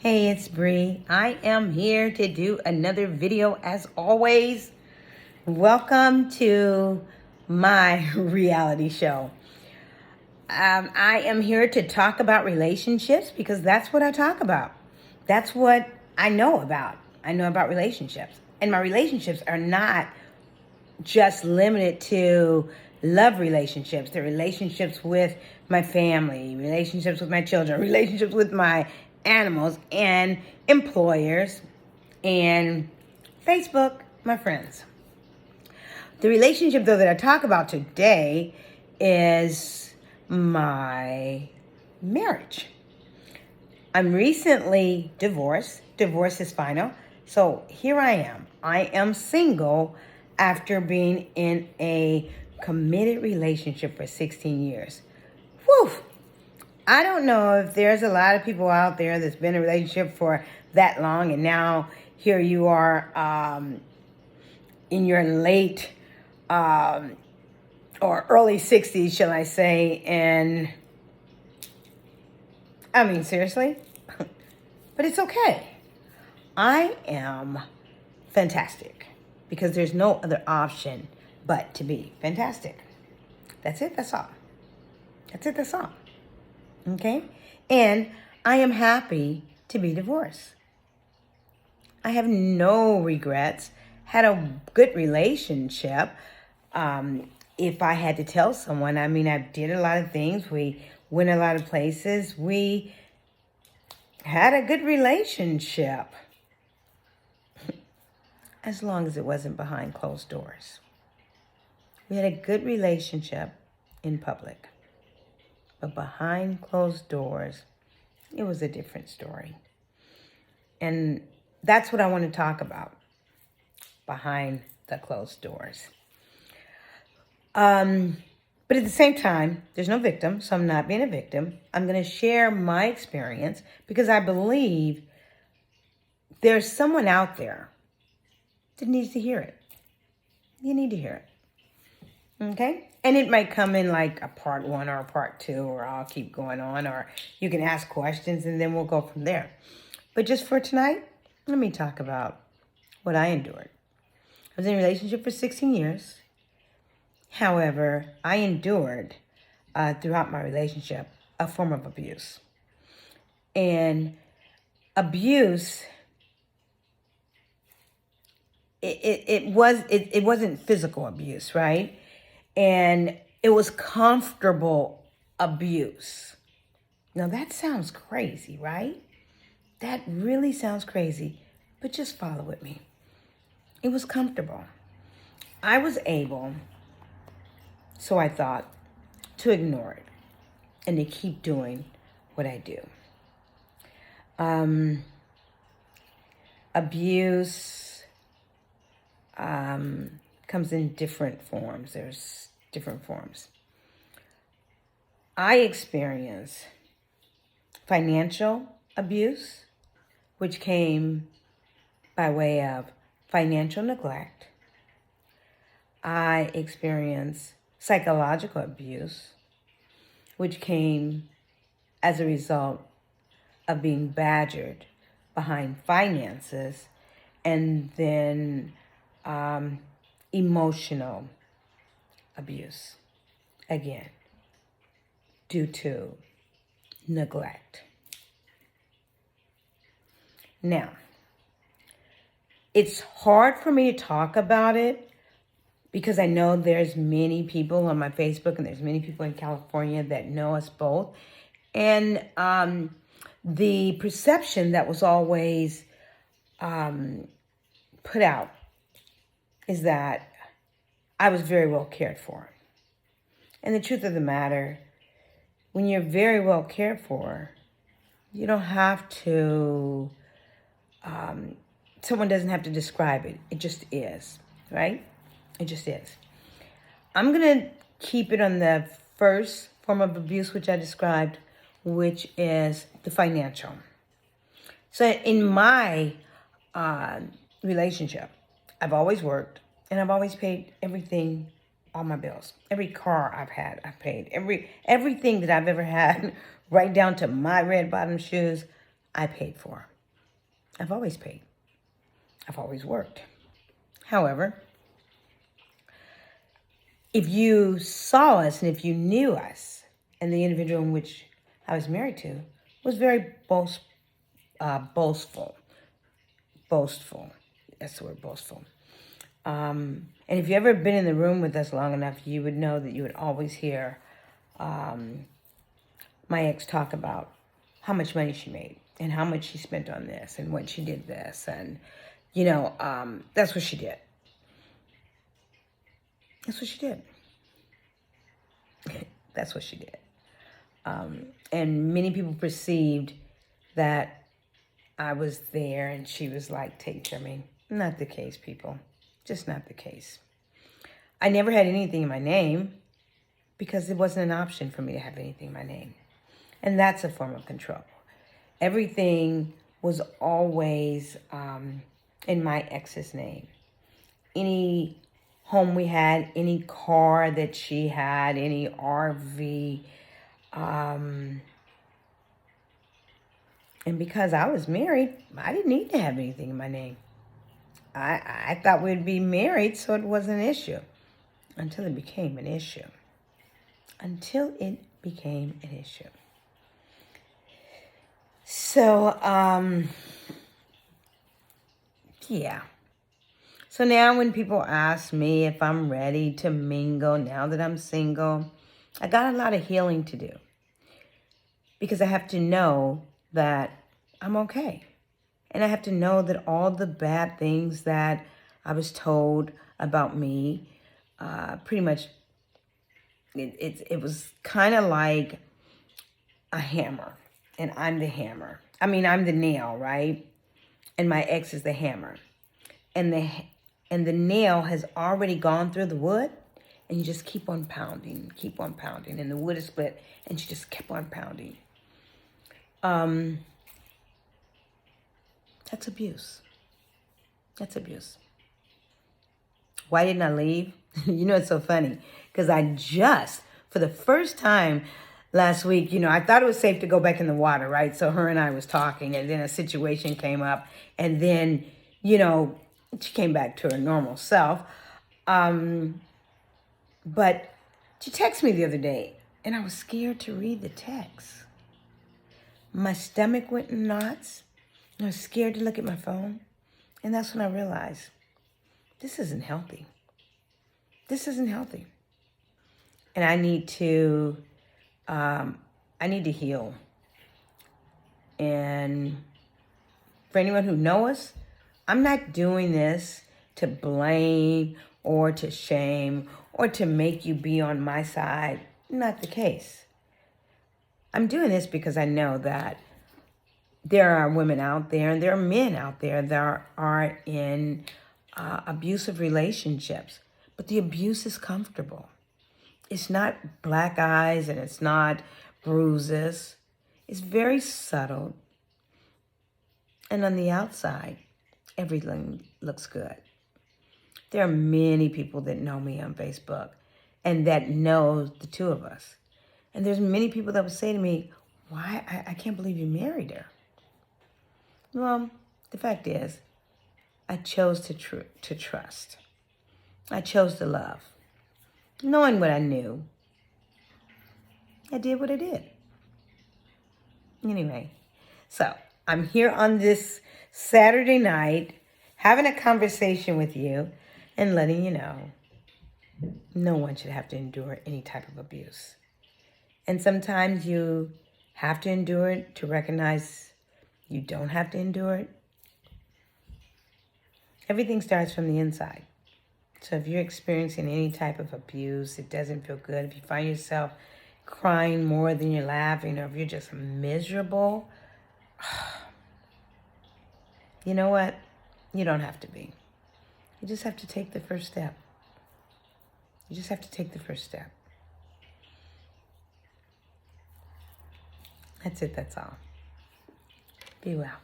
Hey, it's Bree. I am here to do another video as always. Welcome to my reality show. I am here to talk about relationships because that's what I talk about. That's what I know about. I know about relationships. And my relationships are not just limited to love relationships. They're relationships with my family, relationships with my children, relationships with my animals and employers, and Facebook, my friends. The relationship, though, that I talk about today is my marriage. I'm recently divorced. Divorce is final. So here I am. I am single after being in a committed relationship for 16 years. Whew! I don't know if there's a lot of people out there that's been in a relationship for that long, and now here you are in your late or early 60s, shall I say, and I mean, seriously, but it's okay. I am fantastic because there's no other option but to be fantastic. That's it, that's all. That's it, that's all. Okay? And I am happy to be divorced. I have no regrets. Had a good relationship. If I had to tell someone, I mean, I did a lot of things. We went a lot of places. We had a good relationship. As long as it wasn't behind closed doors. We had a good relationship in public. But behind closed doors, it was a different story. And that's what I want to talk about. Behind the closed doors. But at the same time, there's no victim, so I'm not being a victim. I'm going to share my experience because I believe there's someone out there that needs to hear it. You need to hear it. Okay? And it might come in like a part 1 or a part 2, or I'll keep going on, or you can ask questions and then we'll go from there. But just for tonight, let me talk about what I endured. I was in a relationship for 16 years. However, I endured throughout my relationship a form of abuse. And abuse, it wasn't physical abuse, right? And it was comfortable abuse. Now that sounds crazy, right? That really sounds crazy, but just follow with me. It was comfortable. I was able, so I thought, to ignore it and to keep doing what I do. Abuse comes in different forms. There's different forms. I experienced financial abuse, which came by way of financial neglect. I experienced psychological abuse, which came as a result of being badgered behind finances, and then emotional abuse, again, due to neglect. Now, it's hard for me to talk about it because I know there's many people on my Facebook and there's many people in California that know us both. And the perception that was always put out is that I was very well cared for. And the truth of the matter, when you're very well cared for, you don't have to, someone doesn't have to describe it. It just is, right? It just is. I'm going to keep it on the first form of abuse, which I described, which is the financial. So in my relationship, I've always worked and I've always paid everything, all my bills. Every car I've had, I've paid. Everything that I've ever had, right down to my red bottom shoes, I paid for. I've always paid. I've always worked. However, if you saw us and if you knew us, and the individual in which I was married to was very boastful. That's the word, boastful. And if you ever been in the room with us long enough, you would know that you would always hear my ex talk about how much money she made and how much she spent on this and when she did this. And, that's what she did. That's what she did. That's what she did. And many people perceived that I was there and she was like, take care of me. Not the case, people. Just not the case. I never had anything in my name because it wasn't an option for me to have anything in my name. And that's a form of control. Everything was always in my ex's name. Any home we had, any car that she had, any RV. And because I was married, I didn't need to have anything in my name. I thought we'd be married, so it wasn't an issue. Until it became an issue. So, yeah. So now when people ask me if I'm ready to mingle now that I'm single, I got a lot of healing to do. Because I have to know that I'm okay. And I have to know that all the bad things that I was told about me, pretty much, it was kind of like a hammer. And I'm the hammer. I mean, I'm the nail, right? And my ex is the hammer. And the nail has already gone through the wood. And you just keep on pounding. And the wood is split. And you just keep on pounding. That's abuse. Why didn't I leave? It's so funny. Because I just, for the first time last week, I thought it was safe to go back in the water, right? So her and I was talking, and then a situation came up, and then, she came back to her normal self. But she texted me the other day, and I was scared to read the text. My stomach went in knots. I was scared to look at my phone. And that's when I realized, this isn't healthy. And I need to heal. And for anyone who knows us, I'm not doing this to blame or to shame or to make you be on my side. Not the case. I'm doing this because I know that there are women out there and there are men out there that are in abusive relationships. But the abuse is comfortable. It's not black eyes and it's not bruises. It's very subtle. And on the outside, everything looks good. There are many people that know me on Facebook and that know the two of us. And there's many people that would say to me, why? I can't believe you married her. Well, the fact is, I chose to trust. I chose to love. Knowing what I knew, I did what I did. Anyway, so I'm here on this Saturday night having a conversation with you and letting you know no one should have to endure any type of abuse. And sometimes you have to endure it to recognize you don't have to endure it. Everything starts from the inside. So if you're experiencing any type of abuse, it doesn't feel good. If you find yourself crying more than you're laughing, or if you're just miserable, you know what? You don't have to be. You just have to take the first step. That's it, that's all. Be well.